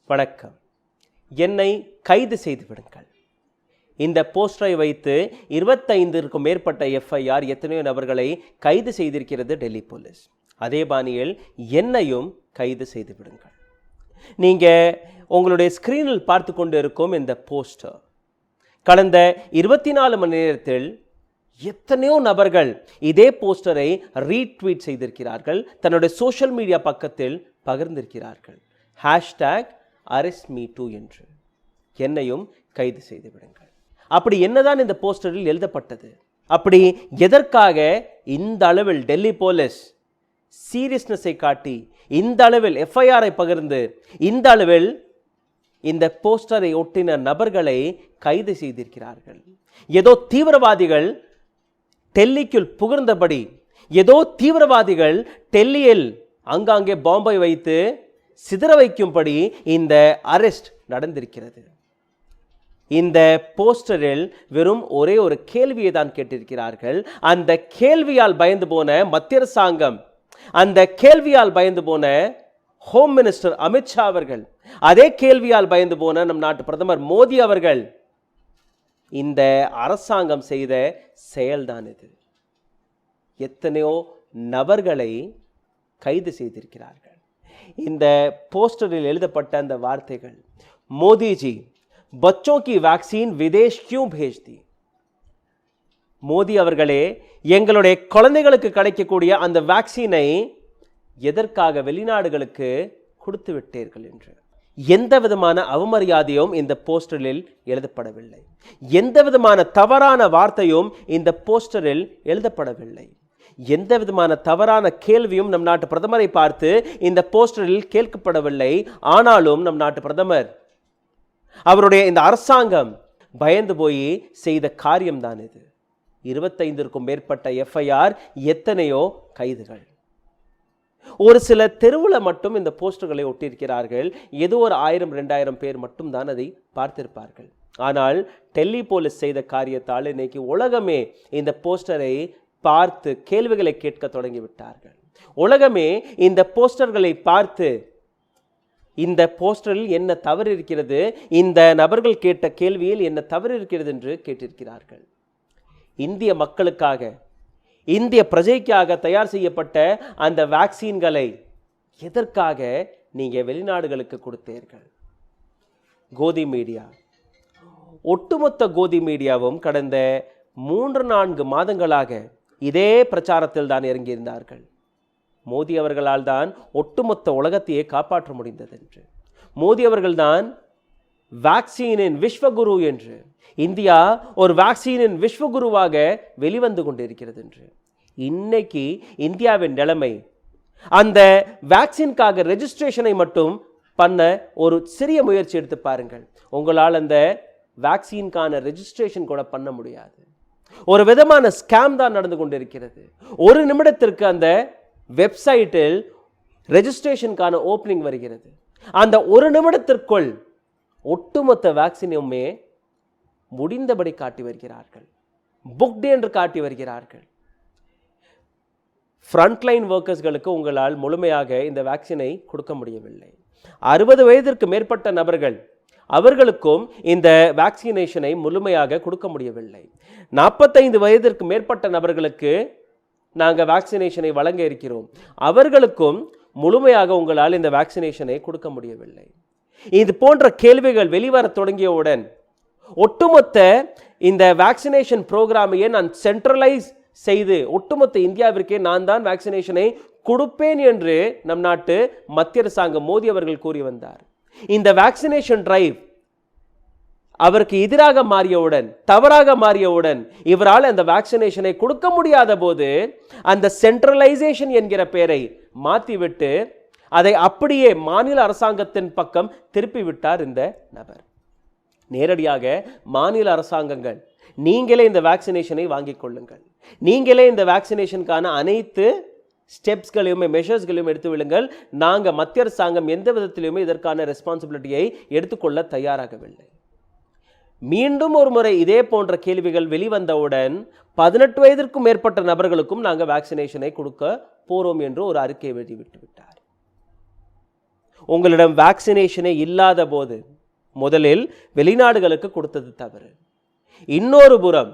வணக்கம். என்னை கைது செய்து விடுங்கள். இந்த போஸ்டரை வைத்து 25க்கும் மேற்பட்ட எஃப்ஐஆர் எத்தனையோ நபர்களை கைது செய்திருக்கிறது டெல்லி போலீஸ். அதே பாணியில் என்னையும் கைது செய்து விடுங்கள். நீங்கள் உங்களுடைய ஸ்க்ரீனில் பார்த்து கொண்டு இருக்கும் இந்த போஸ்டர் கடந்த 24 மணி நேரத்தில் எத்தனையோ நபர்கள் இதே போஸ்டரை ரீட்வீட் செய்திருக்கிறார்கள், தன்னுடைய சோஷியல் மீடியா பக்கத்தில் பகிர்ந்திருக்கிறார்கள். #ArrestMeToo என்று என்னையும் கைது செய்து விடுங்கள். அப்படி என்னதான் இந்த போஸ்டரில் எழுதப்பட்டது? அப்படி எதற்காக இந்த அளவில் டெல்லி போலீஸ் சீரியஸ்னஸை காட்டி இந்த அளவில் எஃப்ஐஆரை பகிர்ந்து இந்த அளவில் இந்த போஸ்டரை ஒட்டின நபர்களை கைது செய்திருக்கிறார்கள்? ஏதோ தீவிரவாதிகள் டெல்லிக்குள் புகுந்தபடி, ஏதோ தீவிரவாதிகள் டெல்லியில் அங்காங்கே பாம்பை வைத்து சிதற வைக்கும்படி இந்த அரெஸ்ட் நடந்திருக்கிறது. இந்த போஸ்டரில் வெறும் ஒரே ஒரு கேள்வியை தான் கேட்டிருக்கிறார்கள். அந்த கேள்வியால் பயந்து போன மத்திய அரசாங்கம், அந்த கேள்வியால் பயந்து போன ஹோம் மினிஸ்டர் அமித்ஷா அவர்கள், அதே கேள்வியால் பயந்து போன நம் நாட்டு பிரதமர் மோடி அவர்கள், இந்த அரசாங்கம் செய்த செயல்தான் இது. எத்தனையோ நபர்களை கைது செய்திருக்கிறார்கள். இந்த போஸ்டரில் எழுதப்பட்ட அந்த வார்த்தைகள், மோடிஜி बच्चों की वैक्सीन विदेश क्यों भेज दी? மோடி அவர்களே, எங்களுடைய குழந்தைகளுக்கு கிடைக்கக்கூடிய அந்த வேக்சினை எதற்காக வெளிநாடுகளுக்கு கொடுத்து விட்டீர்கள் என்று எந்த விதமான அவமரியாதையும் இந்த போஸ்டரில் எழுதப்படவில்லை. எந்த விதமான தவறான வார்த்தையும் இந்த போஸ்டரில் எழுதப்படவில்லை. எந்த விதமான தவறான கேள்வியும் நம் நாட்டு பிரதமரை பார்த்து இந்த போஸ்டரில் கேட்கப்படவில்லை. ஆனாலும் நம் நாட்டு பிரதமர், அவருடைய இந்த அரசாங்கம் பயந்து போய் செய்த காரியம்தான் இது. 25க்கும் மேற்பட்ட எஃப்ஐஆர், எத்தனையோ கைதுகள். ஒரு சில தெருவில் மட்டும் இந்த போஸ்டர்களை ஒட்டியிருக்கிறார்கள். ஏதோ ஒரு 1000-2000 பேர் மட்டும் தான் அதை பார்த்திருப்பார்கள். ஆனால் டெல்லி போலீஸ் செய்த காரியத்தால் இன்னைக்கு உலகமே இந்த போஸ்டரை பார்த்து கேள்விகளை கேட்க தொடங்கிவிட்டார்கள். உலகமே இந்த போஸ்டர்களை பார்த்து இந்த போஸ்டரில் என்ன தவறு இருக்கிறது, இந்த நபர்கள் கேட்ட கேள்வியில் என்ன தவறு இருக்கிறது என்று கேட்டிருக்கிறார்கள். இந்திய மக்களுக்காக, இந்திய பிரஜைக்காக தயார் செய்யப்பட்ட அந்த வேக்சின்களை எதற்காக நீங்க வெளிநாடுகளுக்கு கொடுத்தீர்கள்? கோதி மீடியா, ஒட்டுமொத்த கோதி மீடியாவும் கடந்த 3-4 மாதங்களாக இதே பிரச்சாரத்தில் தான் இறங்கியிருந்தார்கள். மோடி அவர்களால் தான் ஒட்டுமொத்த உலகத்தையே காப்பாற்ற முடிந்தது என்று, மோடி அவர்கள்தான் வேக்சினின் விஸ்வகுரு என்று, இந்தியா ஒரு வேக்சினின் விஸ்வகுருவாக வெளிவந்து கொண்டிருக்கிறது என்று. இன்னைக்கு இந்தியாவின் நிலைமை, அந்த வேக்சின்காக ரெஜிஸ்ட்ரேஷனை மட்டும் பண்ண ஒரு சிறிய முயற்சி எடுத்து பாருங்கள். உங்களால் அந்த வேக்சின்கான ரெஜிஸ்ட்ரேஷன் கூட பண்ண முடியாது. ஒரு விதமான ஸ்கேம் தான் நடந்து கொண்டிருக்கிறது. ஒரு நிமிடத்திற்கு அந்த வெப்சைட்டில் ரெஜிஸ்ட்ரேஷனுக்கான ஓப்பனிங் வருகிறது. அந்த ஒரு நிமிடத்திற்குள் ஒட்டுமொத்த வேக்சினுமே முடிந்தபடி காட்டி வருகிறார்கள், புக்டு என்று காட்டி வருகிறார்கள். ஃப்ரண்ட்லைன் ஒர்க்கர்ஸ்களுக்கு உங்களால் முழுமையாக இந்த வேக்சினை கொடுக்க முடியவில்லை. 60 வயதிற்கு மேற்பட்ட நபர்கள், அவர்களுக்கும் இந்த வேக்சினேஷனை முழுமையாக கொடுக்க முடியவில்லை. 45 வயதிற்கு மேற்பட்ட நபர்களுக்கு நாங்கள் வேக்சினேஷனை வழங்க இருக்கிறோம், அவர்களுக்கும் முழுமையாக உங்களால் இந்த வேக்சினேஷனை கொடுக்க முடியவில்லை. இது போன்ற கேள்விகள் வெளிவர தொடங்கியவுடன் ஒட்டுமொத்த இந்த வேக்சினேஷன் ப்ரோக்ராமையே நான் சென்ட்ரலைஸ் செய்து ஒட்டுமொத்த இந்தியாவிற்கே நான் தான் வேக்சினேஷனை கொடுப்பேன் என்று நம் நாட்டு மத்திய அரசாங்கம் மோடி அவர்கள் கூறி வந்தார். இந்த வேக்சினேஷன் டிரைவ் அவருக்கு எதிராக மாறியவுடன், தவறாக மாறியவுடன், இவரால் அந்த வேக்சினேஷனை கொடுக்க முடியாத போது அந்த சென்ட்ரலைசேஷன் என்கிற பெயரை மாற்றிவிட்டு அதை அப்படியே மாநில அரசாங்கத்தின் பக்கம் திருப்பி விட்டார் இந்த நபர். நேரடியாக மாநில அரசாங்கங்கள், நீங்களே இந்த வேக்சினேஷனை வாங்கிக் கொள்ளுங்கள், நீங்களே இந்த வேக்சினேஷனுக்கான அனைத்து ஸ்டெப்ஸ்களையுமே மெஷர்ஸ்களையும் எடுத்து விடுங்கள், நாங்கள் மத்திய அரசாங்கம் எந்த விதத்திலுமே இதற்கான ரெஸ்பான்சிபிலிட்டியை எடுத்துக்கொள்ள தயாராகவில்லை. மீண்டும் ஒரு முறை இதே போன்ற கேள்விகள் வெளிவந்தவுடன் 18 வயதிற்கும் மேற்பட்ட நபர்களுக்கும் நாங்கள் வேக்சினேஷனை கொடுக்க போறோம் என்று ஒரு அறிக்கை வெளியிட்டு விட்டார். உங்களிடம் வேக்சினேஷனே இல்லாத போது முதலில் வெளிநாடுகளுக்கு கொடுத்தது தவறு. இன்னொரு புறம்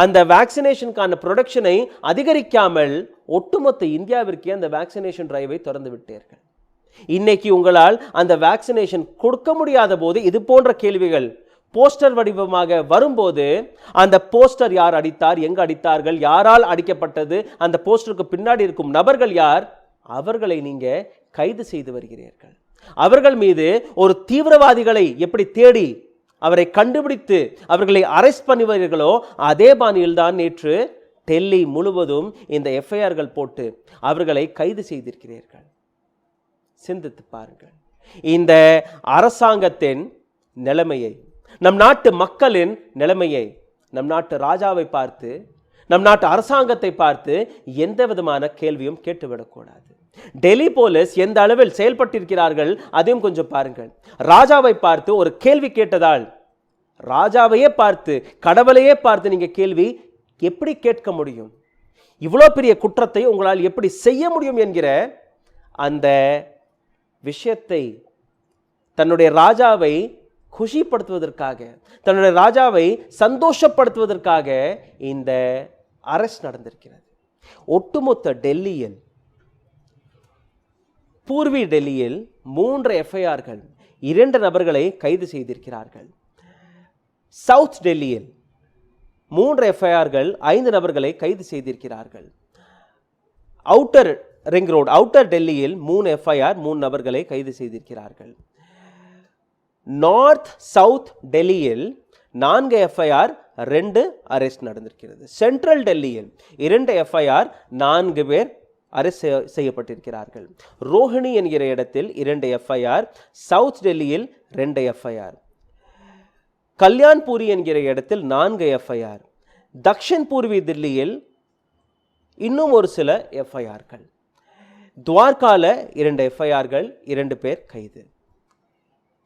அந்த வேக்சினேஷனுக்கான ப்ரொடக்ஷனை அதிகரிக்காமல் ஒட்டுமொத்த இந்தியாவிற்கே அந்த வேக்சினேஷன் டிரைவை திறந்து விட்டீர்கள். இன்னைக்கு உங்களால் அந்த வேக்சினேஷன் கொடுக்க முடியாத போது இது போன்ற கேள்விகள் போஸ்டர் வடிவமாக வரும்போது அந்த போஸ்டர் யார் அடித்தார், எங்கு அடித்தார்கள், யாரால் அடிக்கப்பட்டது, அந்த போஸ்டருக்கு பின்னாடி இருக்கும் நபர்கள் யார், அவர்களை நீங்க கைது செய்து வருகிறீர்கள். அவர்கள் மீது ஒரு தீவிரவாதிகளை எப்படி தேடி அவரை கண்டுபிடித்து அவர்களை அரெஸ்ட் பண்ணுவீர்களோ அதே பாணியில் தான் நேற்று டெல்லி முழுவதும் இந்த எஃப்ஐஆர்கள் போட்டு அவர்களை கைது செய்திருக்கிறீர்கள். சிந்தித்து பாருங்கள். இந்த அரசாங்கத்தின் நிலைமையை, நம் நாட்டு மக்களின் நிலைமையை, நம் நாட்டு ராஜாவை பார்த்து, நம் நாட்டு அரசாங்கத்தை பார்த்து எந்த விதமான கேள்வியும் கேட்டுவிடக்கூடாது. டெல்லி போலீஸ் எந்த அளவில் செயல்பட்டிருக்கிறார்கள் அதையும் கொஞ்சம் பாருங்கள். ராஜாவை பார்த்து ஒரு கேள்வி கேட்டதால் ராஜாவையே பார்த்து, கடவுளையே பார்த்து நீங்க கேள்வி எப்படி கேட்க முடியும்? இவ்வளோ பெரிய குற்றத்தை உங்களால் எப்படி செய்ய முடியும் என்கிற அந்த விஷயத்தை தன்னுடைய ராஜாவை குஷிப்படுத்துவதற்காக, தன்னுடைய ராஜாவை சந்தோஷப்படுத்துவதற்காக இந்த அரெஸ்ட் நடந்திருக்கிறது. ஒட்டுமொத்த டெல்லியில், பூர்வி டெல்லியில் 3 எஃப்ஐஆர்கள் 2 நபர்களை கைது செய்திருக்கிறார்கள். சவுத் டெல்லியில் 3 எஃப்ஐஆர்கள் 5 நபர்களை கைது செய்திருக்கிறார்கள். அவுட்டர் ரிங் ரோடு, அவுட்டர் டெல்லியில் 3 எஃப்ஐஆர் 3 நபர்களை கைது செய்திருக்கிறார்கள். நார்த் சவுத் டெல்லியில் 4 எஃப்ஐஆர் 2 அரெஸ்ட் நடந்திருக்கிறது. சென்ட்ரல் டெல்லியில் 2 எஃப்ஐஆர் 4 பேர் அரெஸ்ட் செய்யப்பட்டிருக்கிறார்கள். ரோஹிணி என்கிற இடத்தில் 2 எஃப்ஐஆர், சவுத் டெல்லியில் 2 எஃப்ஐஆர், கல்யாண்பூரி என்கிற இடத்தில் 4 எஃப்ஐஆர், தக்ஷின் பூர்வி தில்லியில் இன்னும் ஒரு சில எஃப்ஐஆர்கள், துவார்கால 2 எஃப்ஐஆர்கள், 2 பேர் கைது.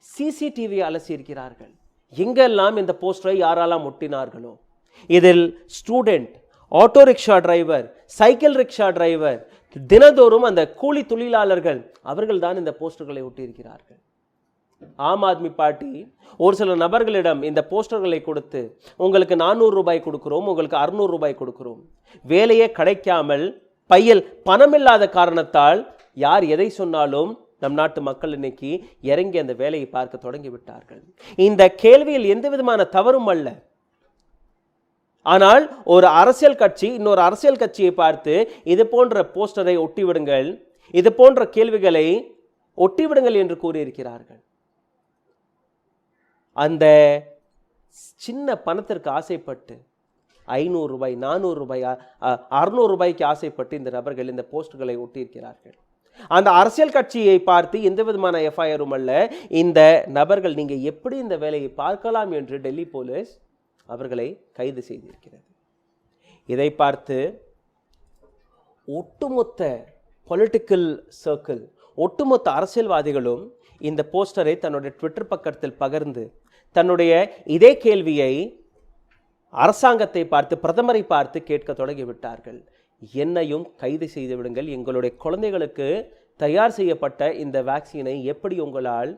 சிசிடிவி அலசியிருக்கிறார்கள். எங்கெல்லாம் இந்த போஸ்டரை யாரெல்லாம் ஒட்டினார்களோ, இதில் student, auto rickshaw driver, cycle rickshaw driver, தினதோறும் அந்த கூலி தொழிலாளர்கள், அவர்கள் தான் இந்த போஸ்டர்களை ஒட்டியிருக்கிறார்கள். ஆம் ஆத்மி பார்ட்டி ஒரு சில நபர்களிடம் இந்த போஸ்டர்களை கொடுத்து, உங்களுக்கு 400 ரூபாய் கொடுக்கிறோம், உங்களுக்கு 600 ரூபாய் கொடுக்கிறோம், வேலையே கிடைக்காமல் பையில் பணமில்லாத காரணத்தால் யார் எதை சொன்னாலும் நம் நாட்டு மக்கள் இன்னைக்கு இறங்கி அந்த வேலையை பார்க்க தொடங்கி விட்டார்கள். இந்த கேள்வியில் எந்த விதமான தவறும் அல்ல. ஆனால் ஒரு அரசியல் கட்சி இன்னொரு அரசியல் கட்சியை பார்த்து இது போன்ற போஸ்டரை ஒட்டிவிடுங்கள், இது போன்ற கேள்விகளை ஒட்டிவிடுங்கள் என்று கூறியிருக்கிறார்கள். அந்த சின்ன பணத்திற்கு ஆசைப்பட்டு 500 ரூபாய், 400 ரூபாய், 600 ரூபாய்க்கு ஆசைப்பட்டு இந்த நபர்கள் இந்த போஸ்டர்களை ஒட்டியிருக்கிறார்கள். அந்த அரசியல் கட்சியை பார்த்து எந்த விதமான எஃப்ஐஆரும் அல்ல. இந்த நபர்கள் நீங்க எப்படி இந்த வேலையை பார்க்கலாம் என்று டெல்லி போலீஸ் அவர்களை கைது செய்திருக்கிறது. இதை பார்த்து ஒட்டுமொத்த பொலிட்டிக்கல் சர்க்கிள், ஒட்டுமொத்த அரசியல்வாதிகளும் இந்த போஸ்டரை தன்னுடைய ட்விட்டர் பக்கத்தில் பகிர்ந்து தன்னுடைய இதே கேள்வியை அரசாங்கத்தை பார்த்து, பிரதமரை பார்த்து கேட்க தொடங்கிவிட்டார்கள். என்னையும் கைது செய்து விடுங்கள், எங்களுடைய குழந்தைகளுக்கு தயார் செய்யப்பட்ட இந்த வேக்சினை எப்படி உங்களால்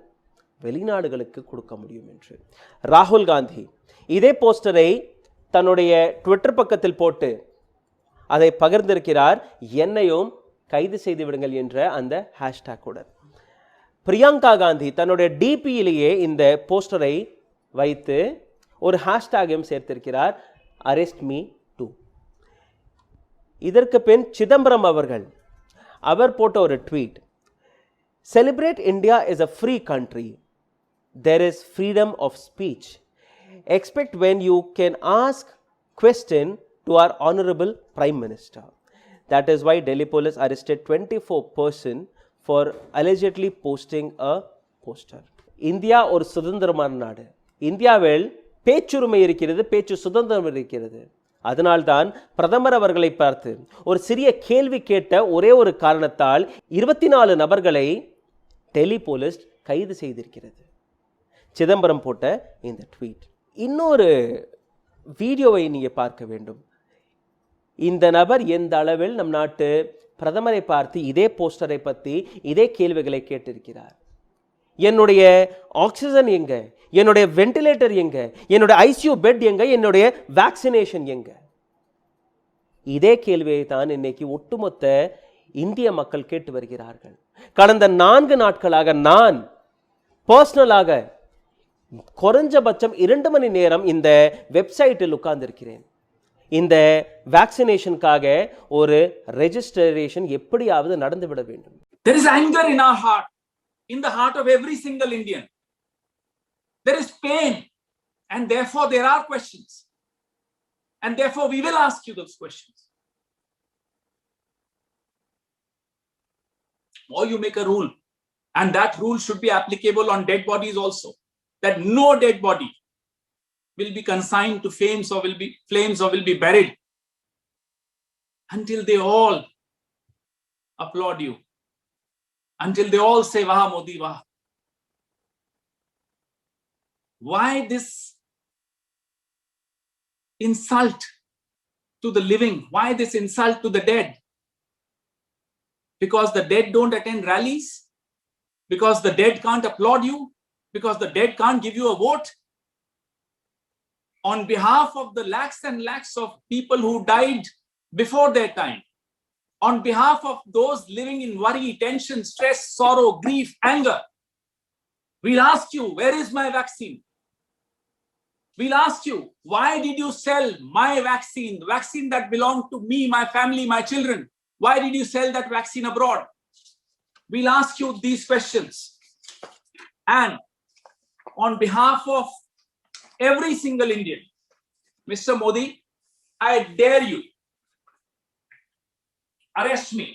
வெளிநாடுகளுக்கு கொடுக்க முடியும் என்று. ராகுல் காந்தி இதே போஸ்டரை தன்னுடைய ட்விட்டர் பக்கத்தில் போட்டு அதை பகிர்ந்திருக்கிறார், என்னையும் கைது செய்து விடுங்கள் என்ற அந்த ஹேஷ்டேக்குடன். பிரியங்கா காந்தி தன்னுடைய டிபியிலேயே இந்த போஸ்டரை வைத்து ஒரு ஹேஷ்டேகையும் சேர்த்திருக்கிறார், அரெஸ்ட் மீ டூ. இதற்கு பின் சிதம்பரம் அவர் போட்ட ஒரு tweet, celebrate India is a free country, there is freedom of speech, expect when you can ask question to our honorable prime minister. That is why Delhi police arrested 24 person for allegedly posting a poster. India ஒரு சுதந்திரமான நாடு. இந்தியாவில் பேச்சுரிமை இருக்கிறது, பேச்சு சுதந்திரம் இருக்கிறது. அதனால்தான் பிரதமர் அவர்களை பார்த்து ஒரு சிறிய கேள்வி கேட்ட ஒரே ஒரு காரணத்தால் 24 நபர்களை டெல்லி போலீஸ் கைது செய்திருக்கிறது. சிதம்பரம் போட்ட இந்த ட்வீட். இன்னொரு வீடியோவை நீங்க பார்க்க வேண்டும். இந்த நபர் எந்த அளவில் நம் நாட்டு பிரதமரை பார்த்து இதே போஸ்டரை பற்றி இதே கேள்விகளை கேட்டிருக்கிறார். என்னுடைய ஆக்சிஜன் எங்க, என்னுடைய வென்டிலேட்டர் எங்க, என்னுடைய ஐசியூ பெட் எங்க, என்னுடைய வேக்சினேஷன் எங்க? இதே கேள்வியை தான் இன்னைக்கு ஒட்டுமொத்த இந்திய மக்கள் கேட்டு வருகிறார்கள். கடந்த 4 நாட்களாக நான் பர்சனலாக குறைஞ்சபட்சம் 2 மணி நேரம் இந்த வெப்சைட்டில் உட்கார்ந்திருக்கிறேன். இந்த வேக்சினேஷனுக்காக ஒரு ரெஜிஸ்ட்ரேஷன் எப்படியாவது நடந்துவிட வேண்டும். There is anger in our heart, in the heart of every single Indian. There is pain, and therefore there are questions. And therefore we will ask you those questions. Or you make a rule, and that rule should be applicable on dead bodies also, that no dead body will be consigned to flames or will be buried until they all applaud you, until they all say Wah Modi Wah. Why this insult to the living? Why this insult to the dead? Because the dead don't attend rallies? Because the dead can't applaud you? Because the dead can't give you a vote? On behalf of the lakhs and lakhs of people who died before their time, on behalf of those living in worry, tension, stress, sorrow, grief, anger, we'll ask you, where is my vaccine? We'll ask you, why did you sell my vaccine, the vaccine that belonged to me, my family, my children? Why did you sell that vaccine abroad? We'll ask you these questions. And on behalf of every single Indian, Mr. Modi, I dare you, arrest me.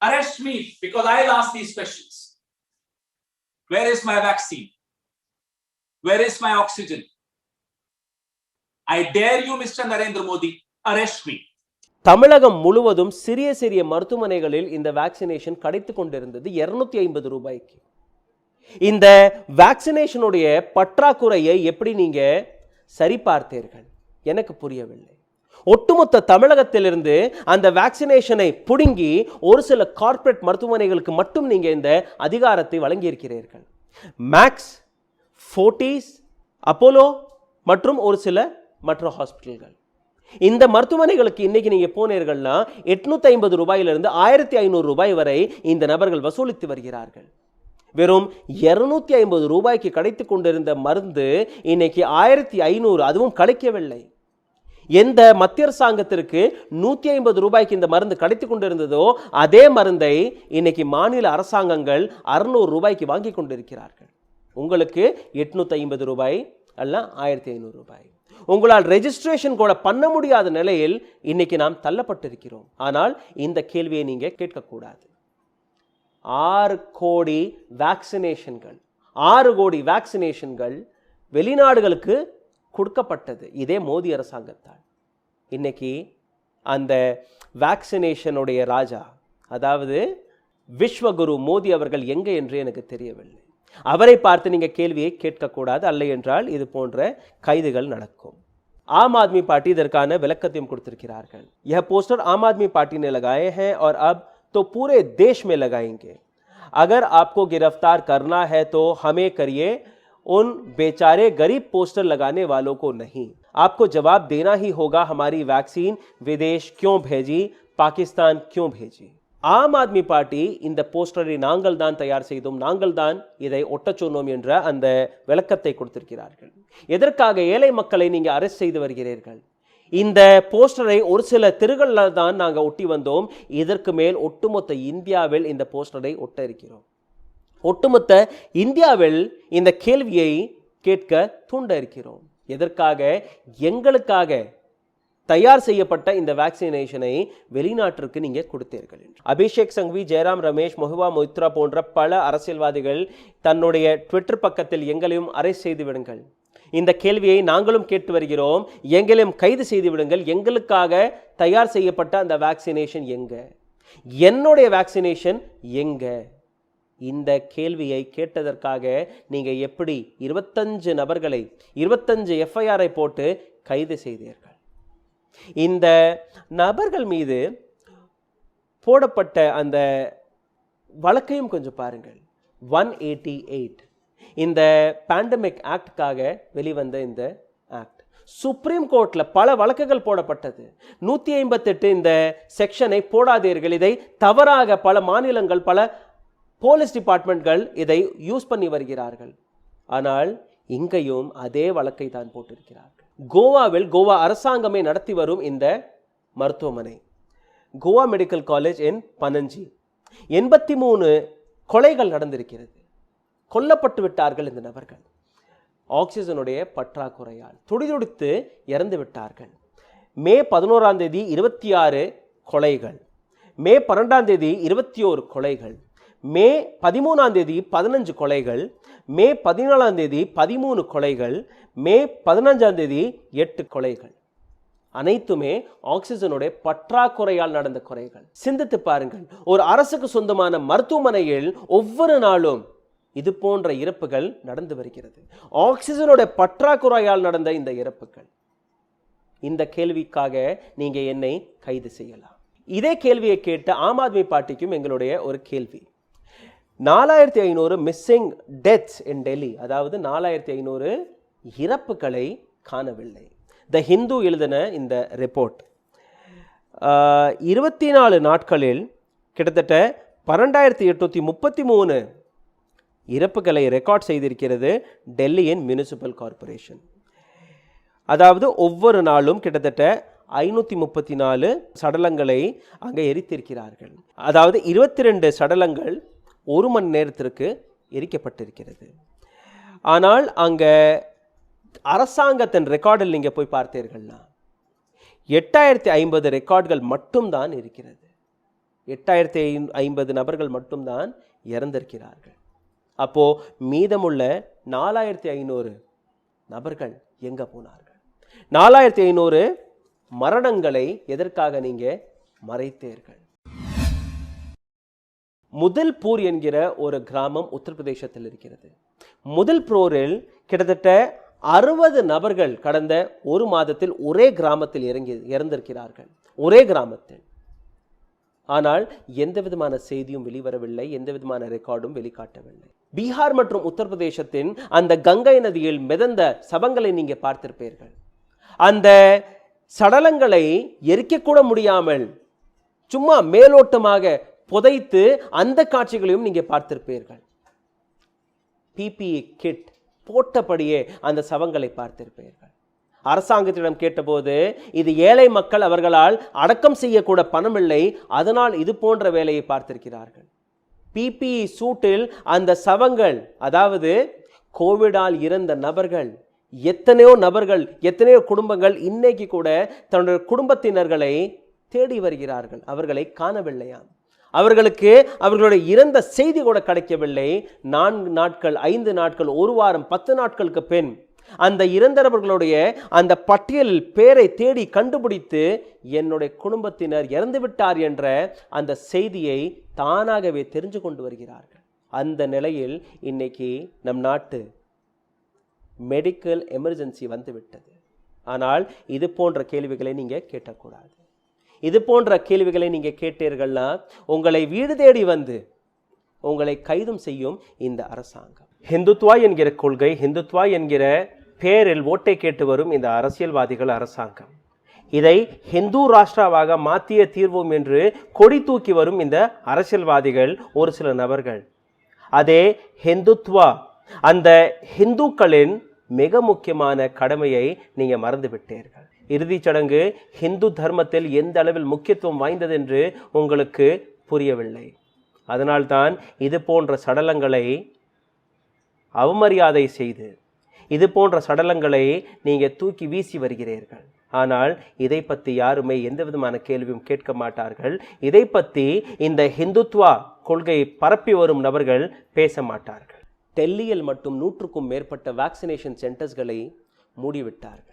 Arrest me, because I'll ask these questions. Where is my vaccine? Where is my oxygen? I dare you, Mr. Narendra Modi, arrest me. தமிழகம் முழுவதும் சிறிய சிறிய மருத்துவமனைகளில் இந்த vaccination கிடைத்துக் கொண்டிருந்தது 250 ரூபாய்க்கு. இந்த வேக்சினேஷனுடைய பற்றாக்குறையை எப்படி நீங்க சரி பார்த்தீர்கள்? எனக்கு புரியவில்லை. ஒட்டுமொத்த தமிழகத்திலிருந்து அந்த வேக்சினேஷனை புடுங்கி ஒரு சில கார்ப்பரேட் மருத்துவமனைகளுக்கு மட்டும் நீங்க இந்த அதிகாரத்தை வழங்கியிருக்கிறீர்கள். மேக்ஸ், ஃபோர்டிஸ், அப்போலோ மற்றும் ஒரு சில மற்ற ஹாஸ்பிட்டல்கள், இந்த மருத்துவமனைகளுக்கு இன்னைக்கு நீங்க போனீர்கள்னா 850 ரூபாயிலிருந்து 1500 ரூபாய் வரை இந்த நபர்கள் வசூலித்து வருகிறார்கள். வெறும் 250 ரூபாய்க்கு கிடைத்துக் கொண்டிருந்த மருந்து இன்னைக்கு 1500, அதுவும் கிடைக்கவில்லை. எந்த மத்திய அரசாங்கத்திற்கு 150 ரூபாய்க்கு இந்த மருந்து கிடைத்துக் கொண்டிருந்ததோ அதே மருந்தை இன்னைக்கு மாநில அரசாங்கங்கள் 600 ரூபாய்க்கு வாங்கி கொண்டிருக்கிறார்கள். உங்களுக்கு 850 ரூபாய் அல்ல 1500 ரூபாய். உங்களால் ரெஜிஸ்ட்ரேஷன் கூட பண்ண முடியாத நிலையில் இன்னைக்கு நாம் தள்ளப்பட்டிருக்கிறோம். ஆனால் இந்த கேள்வியை நீங்க கேட்கக்கூடாது. 6 கோடி வேக்சினேஷன்கள், 6 கோடி வேக்சினேஷன்கள் வெளிநாடுகளுக்கு கொடுக்கப்பட்டது இதே மோடி அரசாங்கத்தால். இன்னைக்கு அந்த வேக்சினேஷனுடைய ராஜா, அதாவது விஸ்வகுரு மோடி அவர்கள் எங்கே என்று எனக்கு தெரியவில்லை. அவரை பார்த்து நீங்க கேள்வியை கேட்கக்கூடாது, அல்ல என்றால் இது போன்ற கைதுகள் நடக்கும். ஆம் ஆத்மி पार्टी இதற்கான விளக்கத்தையும் கொடுத்திருக்கிறார்கள். यह पोस्टर आम आदमी पार्टी ने लगाए हैं और अब तो पूरे देश में लगाएंगे. अगर आपको गिरफ्तार करना है तो हमें करिए, उन बेचारे गरीब पोस्टर लगाने वालों को नहीं. आपको जवाब देना ही होगा. हमारी वैक्सीन विदेश क्यों भेजी, पाकिस्तान क्यों भेजी? ஆம் ஆத்மி பார்ட்டி இந்த போஸ்டரை நாங்கள் தான் தயார் செய்தோம், நாங்கள் தான் இதை ஒட்டச் சொன்னோம் என்ற அந்த விளக்கத்தை கொடுத்திருக்கிறார்கள். எதற்காக ஏழை மக்களை நீங்க அரெஸ்ட் செய்து வருகிறீர்கள்? இந்த போஸ்டரை ஒரு சில தெருகளில் தான் நாங்கள் ஒட்டி வந்தோம். இதற்கு மேல் ஒட்டுமொத்த இந்தியாவில் இந்த போஸ்டரை ஒட்ட இருக்கிறோம். ஒட்டுமொத்த இந்தியாவில் இந்த கேள்வியை கேட்க தூண்ட இருக்கிறோம். எதற்காக? எங்களுக்காக தயார் செய்யப்பட்ட இந்த வேக்சினேஷனை வெளிநாட்டிற்கு நீங்க கொடுத்தீர்கள். அபிஷேக் சங்வி, ஜெயராம் ரமேஷ், மொஹுவா மொய்த்ரா போன்ற பல அரசியல்வாதிகள் தன்னுடைய ட்விட்டர் பக்கத்தில் எங்களையும் அரெஸ்ட் செய்து விடுங்கள், இந்த கேள்வியை நாங்களும் கேட்டு வருகிறோம், எங்களையும் கைது செய்து விடுங்கள், எங்களுக்காக தயார் செய்யப்பட்ட அந்த வேக்சினேஷன் எங்க, என்னுடைய வேக்சினேஷன் எங்க? இந்த கேள்வியை கேட்டதற்காக நீங்க எப்படி 25 நபர்களை 25 எஃப்ஐஆரை போட்டு கைது செய்தீர்கள்? இந்த நபர்கள் மீது போடப்பட்ட அந்த வழக்கையும் கொஞ்சம் பாருங்கள். 188 இந்த பேண்டமிக் ஆக்டுக்காக வெளிவந்த இந்த ஆக்ட். சுப்ரீம் கோர்ட்ல பல வழக்குகள் போடப்பட்டது. 158 இந்த செக்ஷனை போடாதீர்கள், இதை தவறாக பல மாநிலங்கள், பல போலீஸ் டிபார்ட்மெண்ட்கள் இதை யூஸ் பண்ணி வருகிறார்கள். ஆனால் இங்கேயும் அதே வழக்கை தான் போட்டிருக்கிறார்கள். கோவாவில் கோவா அரசாங்கமே நடத்தி வரும் இந்த மருத்துவமனை, கோவா மெடிக்கல் காலேஜ் இன் பனஞ்சி, 83 கொலைகள் நடந்திருக்கிறது. கொல்லப்பட்டு விட்டார்கள் இந்த நபர்கள். ஆக்சிஜனுடைய பற்றாக்குறையால் துடிதுடித்து இறந்து விட்டார்கள். மே 11ஆம் தேதி 26 கொலைகள், மே 12ஆம் தேதி 21 கொலைகள், மே 13ஆம் தேதி 15 கொலைகள், மே 14ஆம் தேதி 13 கொலைகள், மே 15ஆம் தேதி 8 கொலைகள். அனைத்துமே ஆக்சிஜனுடைய பற்றாக்குறையால் நடந்த கொலைகள். சிந்தித்து பாருங்கள், ஒரு அரசுக்கு சொந்தமான மருத்துவமனையில் ஒவ்வொரு நாளும் இது போன்ற இறப்புகள் நடந்து வருகிறது. ஆக்சிஜனுடைய பற்றாக்குறையால் நடந்த இந்த இறப்புகள். இந்த கேள்விக்காக நீங்க என்னை கைது செய்யலாம். இதே கேள்வியை கேட்ட ஆம் ஆத்மி பார்ட்டிக்கும் எங்களுடைய ஒரு கேள்வி. 4500 மிஸ்ஸிங் டெத்ஸ் இன் டெல்லி, அதாவது 4500 இறப்புகளை காணவில்லை. த ஹிந்து எழுதின இந்த ரிப்போர்ட் 24 நாட்களில் கிட்டத்தட்ட 12833 இறப்புகளை ரெக்கார்ட் செய்திருக்கிறது டெல்லியின் மியூனிசிபல் கார்ப்பரேஷன். அதாவது ஒவ்வொரு நாளும் கிட்டத்தட்ட 534 சடலங்களை அங்கே எரித்திருக்கிறார்கள். அதாவது 22 சடலங்கள் 1 மணி நேரத்திற்கு எரிக்கப்பட்டிருக்கிறது. ஆனால் அங்கே அரசாங்கத்தின் ரெக்கார்டில் நீங்க போய் பார்த்தீர்கள்னா 8050 ரெக்கார்டுகள் மட்டும்தான் இருக்கிறது. 8050 நபர்கள் மட்டும்தான் இறந்திருக்கிறார்கள். அப்போ மீதமுள்ள 4500 நபர்கள் எங்க போனார்கள்? 4500 மரணங்களை எதற்காக நீங்க மறைத்தீர்கள்? முதல்பூர் என்கிற ஒரு கிராமம் உத்தரப்பிரதேசத்தில் இருக்கிறது. முதல்பூரில் கிட்டத்தட்ட 60 நபர்கள் கடந்த ஒரு மாதத்தில் ஒரே கிராமத்தில் இறந்திருக்கிறார்கள், ஒரே கிராமத்தில். ஆனால் எந்த விதமான செய்தியும் வெளிவரவில்லை, எந்த விதமான ரெக்கார்டும் வெளிக்காட்டவில்லை. பீகார் மற்றும் உத்தரப்பிரதேசத்தின் அந்த கங்கை நதியில் மிதந்த சவங்களை நீங்க பார்த்திருப்பீர்கள். அந்த சடலங்களை எரிக்கக்கூட முடியாமல் சும்மா மேலோட்டமாக புதைத்து அந்த காட்சிகளையும் நீங்க பார்த்திருப்பீர்கள். பிபிஇ கிட் போட்டபடியே அந்த சவங்களை பார்த்திருப்பீர்கள். அரசாங்கத்திடம் கேட்டபோது இது ஏழை மக்கள், அவர்களால் அடக்கம் செய்யக்கூட பணம் இல்லை, அதனால் இது போன்ற வேலையை பார்த்திருக்கிறார்கள். பிபிஇ சூட்டில் அந்த சவங்கள், அதாவது கோவிடால் இறந்த நபர்கள், எத்தனையோ நபர்கள், எத்தனையோ குடும்பங்கள் இன்னைக்கு கூட தன்னுடைய குடும்பத்தினர்களை தேடி வருகிறார்கள். அவர்களை காணவில்லையாம். அவர்களுக்கு அவர்களுடைய இறந்த செய்தி கூட கிடைக்கவில்லை. 4 நாட்கள், 5 நாட்கள், 1 வாரம், 10 நாட்களுக்கு பின் அந்த இறந்தவர்களுடைய அந்த பட்டியலில் பேரை தேடி கண்டுபிடித்து என்னுடைய குடும்பத்தினர் இறந்து விட்டார் என்ற அந்த செய்தியை தானாகவே தெரிஞ்சு கொண்டு வருகிறார்கள். அந்த நிலையில் இன்னைக்கு நம் நாட்டு மெடிக்கல் எமர்ஜென்சி வந்துவிட்டது. ஆனால் இது போன்ற கேள்விகளை நீங்க கேட்கக்கூடாது. இது போன்ற கேள்விகளை நீங்க கேட்டீர்கள்னா உங்களை வீடு தேடி வந்து உங்களை கைதும் செய்யும் இந்த அரசாங்கம். ஹிந்துத்வா என்கிற கொள்கை, ஹிந்துத்வா என்கிற பேரில் ஓட்டை கேட்டு வரும் இந்த அரசியல்வாதிகள் அரசாங்கம் இதை ஹிந்து ராஷ்டிராவாக மாற்றிய தீர்வோம் என்று கொடி தூக்கி வரும் இந்த அரசியல்வாதிகள் ஒரு சில நபர்கள். அதே ஹிந்துத்வா, அந்த ஹிந்துக்களின் மிக முக்கியமான கடமையை நீங்க மறந்து விட்டீர்கள். இறுதிச் சடங்கு ஹிந்து தர்மத்தில் எந்த அளவில் முக்கியத்துவம் வாய்ந்தது என்று உங்களுக்கு புரியவில்லை. அதனால்தான் இது போன்ற சடலங்களை அவமரியாதை செய்து, இது போன்ற சடலங்களை நீங்க தூக்கி வீசி வருகிறீர்கள். ஆனால் இதை பற்றி யாருமே எந்த விதமான கேள்வியும் கேட்க மாட்டார்கள். இதை பற்றி இந்த ஹிந்துத்வா கொள்கையை பரப்பி வரும் நபர்கள் பேச மாட்டார்கள். டெல்லியில் மட்டும் 100க்கும் மேற்பட்ட வேக்சினேஷன் சென்டர்ஸ்களை மூடிவிட்டார்கள்.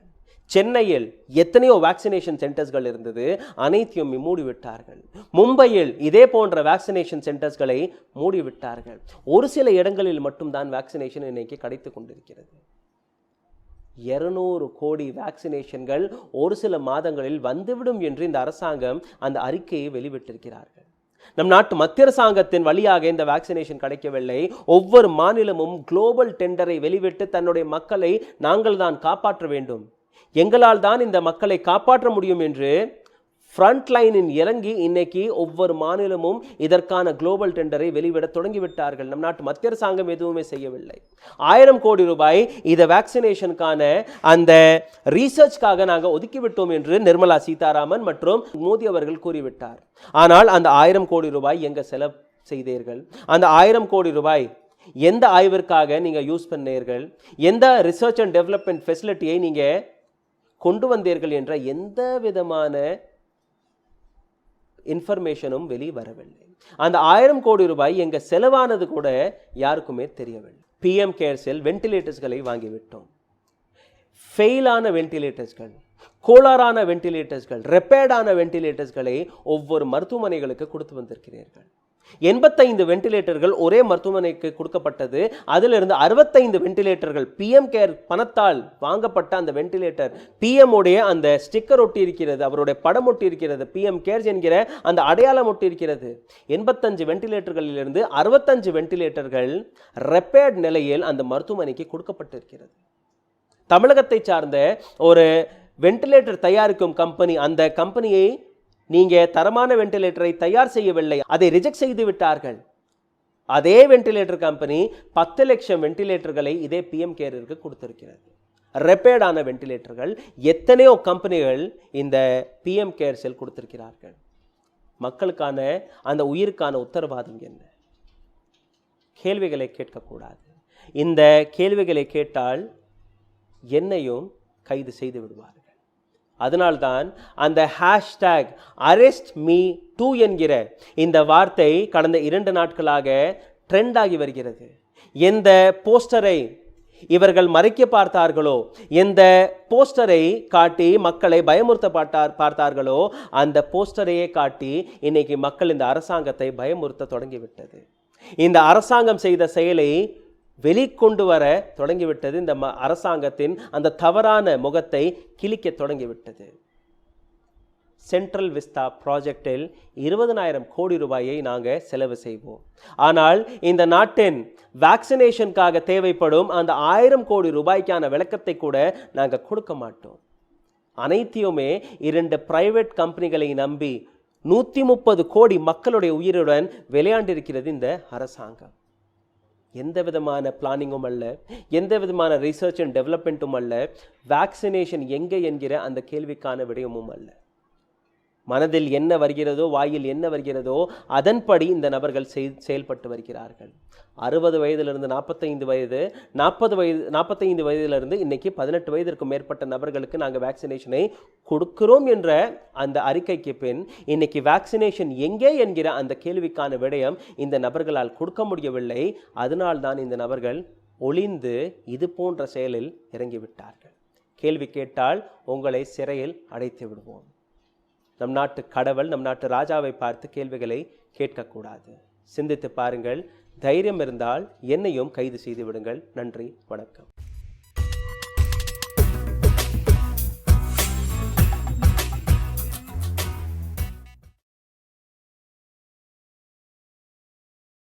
சென்னையில் எத்தனையோ வேக்சினேஷன் சென்டர்ஸ்கள் இருந்தது, அனைத்தையும் மூடிவிட்டார்கள். மும்பையில் இதே போன்ற வேக்சினேஷன் சென்டர்ஸ்களை மூடிவிட்டார்கள். ஒரு சில இடங்களில் மட்டும்தான் வேக்சினேஷன் இன்னைக்கு கிடைத்துக் கொண்டிருக்கிறது. 200 கோடி வேக்சினேஷன்கள் ஒரு சில மாதங்களில் வந்துவிடும் என்று இந்த அரசாங்கம் அந்த அறிக்கையை வெளிவிட்டிருக்கிறார்கள். நம் நாட்டு மத்திய அரசாங்கத்தின் வழியாக இந்த வேக்சினேஷன் கிடைக்கவில்லை. ஒவ்வொரு மாநிலமும் குளோபல் டெண்டரை வெளிவிட்டு தன்னுடைய மக்களை நாங்கள் தான் காப்பாற்ற வேண்டும், எங்களால் தான் இந்த மக்களை காப்பாற்ற முடியும் என்று ஃப்ரண்ட் லைனில் இறங்கி இன்னைக்கு ஒவ்வொரு மாநிலமும் இதற்கான குளோபல் டெண்டரை வெளிவிட தொடங்கிவிட்டார்கள். நம் நாட்டு மத்திய அரசாங்கம் எதுவுமே செய்யவில்லை. 1000 கோடி ரூபாய் இதை வேக்சினேஷனுக்கான அந்த ரீசர்ச்காக நாங்கள் ஒதுக்கிவிட்டோம் என்று நிர்மலா சீதாராமன் மற்றும் மோடி அவர்கள் கூறிவிட்டார். ஆனால் அந்த 1000 கோடி ரூபாய் எங்க செலவு செய்தீர்கள்? அந்த 1000 கோடி ரூபாய் எந்த ஆய்விற்காக நீங்க யூஸ் பண்ணீர்கள்? எந்த ரிசர்ச் அண்ட் டெவலப்மெண்ட் ஃபெசிலிட்டியை நீங்க கொண்டு வந்தீர்கள் என்ற எந்த விதமான இன்ஃபர்மேஷனும் வெளிவரவில்லை. அந்த 1000 கோடி ரூபாய் எங்க செலவானது கூட யாருக்குமே தெரியவில்லை. பிஎம் கேர்ஸில் வென்டிலேட்டர்ஸ்களை வாங்கிவிட்டோம். ஃபெயிலான வென்டிலேட்டர்ஸ்கள், கோளாறான வென்டிலேட்டர்ஸ்கள், ரிப்பேர்டான வென்டிலேட்டர்ஸ்களை ஒவ்வொரு மருத்துவமனைகளுக்கு கொடுத்து வந்திருக்கிறீர்கள். 85 வென்டிலேட்டர்கள் ஒரே மருத்துவமனைக்கு கொடுக்கப்பட்டது. அதிலிருந்து 65 வென்டிலேட்டர்கள் பிஎம் கேர் பணத்தால் வாங்கப்பட்ட அந்த வென்டிலேட்டர், பிஎம் உடைய அந்த ஸ்டிக்கர் ஒட்டி இருக்கிறது, அவருடைய படம் ஒட்டி இருக்கிறது, பிஎம் கேர்ஸ் என்கிற அந்த அடையாளம் ஒட்டி இருக்கிறது. 85 வென்டிலேட்டர்களிலிருந்து 65 வென்டிலேட்டர்கள் ரிப்பேர்ட் நிலையில் அந்த மருத்துவமனைக்கு கொடுக்கப்பட்டிருக்கிறது. தமிழகத்தை சார்ந்த ஒரு வென்டிலேட்டர் தயாரிக்கும் கம்பெனி, அந்த கம்பெனியை நீங்க தரமான வென்டிலேட்டரை தயார் செய்யவில்லை, அதை ரிஜெக்ட் செய்து விட்டார்கள். அதே வென்டிலேட்டர் கம்பெனி 10 லட்சம் வென்டிலேட்டர்களை இதே பிஎம் கேருக்கு கொடுத்திருக்கிறது. ரிப்பேர்டான வென்டிலேட்டர்கள் எத்தனையோ கம்பெனிகள் இந்த பிஎம் கேர்ஸில் கொடுத்திருக்கிறார்கள். மக்களுக்கான அந்த உயிருக்கான உத்தரவாதம் என்ன? கேள்விகளை கேட்கக்கூடாது. இந்த கேள்விகளை கேட்டால் என்னையும் கைது செய்து விடுவார்கள். அதனால்தான் அந்த ஹேஷ்டேக் அரெஸ்ட் மீ டூ என்கிற இந்த வார்த்தை கடந்த 2 நாட்களாக ட்ரெண்ட் ஆகி வருகிறது. எந்த போஸ்டரை இவர்கள் மறைக்க பார்த்தார்களோ, எந்த போஸ்டரை காட்டி மக்களை பயமுறுத்த பார்த்தார்களோ, அந்த போஸ்டரையே காட்டி இன்னைக்கு மக்கள் இந்த அரசாங்கத்தை பயமுறுத்த தொடங்கிவிட்டது. இந்த அரசாங்கம் செய்த செயலை வெளிக்கொண்டு வர தொடங்கிவிட்டது. இந்த அரசாங்கத்தின் அந்த தவறான முகத்தை கிழிக்க தொடங்கிவிட்டது. சென்ட்ரல் விஸ்தா ப்ராஜெக்டில் 20,000 கோடி ரூபாயை நாங்கள் செலவு செய்வோம். ஆனால் இந்த நாட்டின் வேக்சினேஷனுக்காக தேவைப்படும் அந்த 1000 கோடி ரூபாய்க்கான விளக்கத்தை கூட நாங்கள் கொடுக்க மாட்டோம். அனைத்தையுமே 2 பிரைவேட் கம்பெனிகளை நம்பி 130 கோடி மக்களுடைய உயிருடன் விளையாண்டிருக்கிறது இந்த அரசாங்கம். எந்த விதமான பிளானிங்கும் அல்ல, எந்த விதமான ரிசர்ச் அண்ட் டெவலப்மெண்ட்டும் அல்ல, வேக்சினேஷன் எங்கே என்கிற அந்த கேள்விக்கான விடயமும் அல்ல. மனதில் என்ன வருகிறதோ, வாயில் என்ன வருகிறதோ அதன்படி இந்த நபர்கள் செயல்பட்டு வருகிறார்கள். 60 வயதிலிருந்து 45 வயது, 45 வயதிலிருந்து இன்னைக்கு 18 வயதிற்கு மேற்பட்ட நபர்களுக்கு நாங்கள் வேக்சினேஷனை கொடுக்கிறோம் என்ற அந்த அறிக்கைக்கு பின் இன்னைக்கு வேக்சினேஷன் எங்கே என்கிற அந்த கேள்விக்கான விடயம் இந்த நபர்களால் கொடுக்க முடியவில்லை. அதனால்தான் இந்த நபர்கள் ஒளிந்து இது போன்ற செயலில் இறங்கிவிட்டார்கள். கேள்வி கேட்டால் உங்களை சிறையில் அடைத்து விடுவோம். நம் நாட்டு கடவுள், நம் நாட்டு ராஜாவை பார்த்து கேள்விகளை கேட்கக்கூடாது. சிந்தித்து பாருங்கள். தைரியம் இருந்தால் என்னையும் கைது செய்து விடுங்கள். நன்றி, வணக்கம்.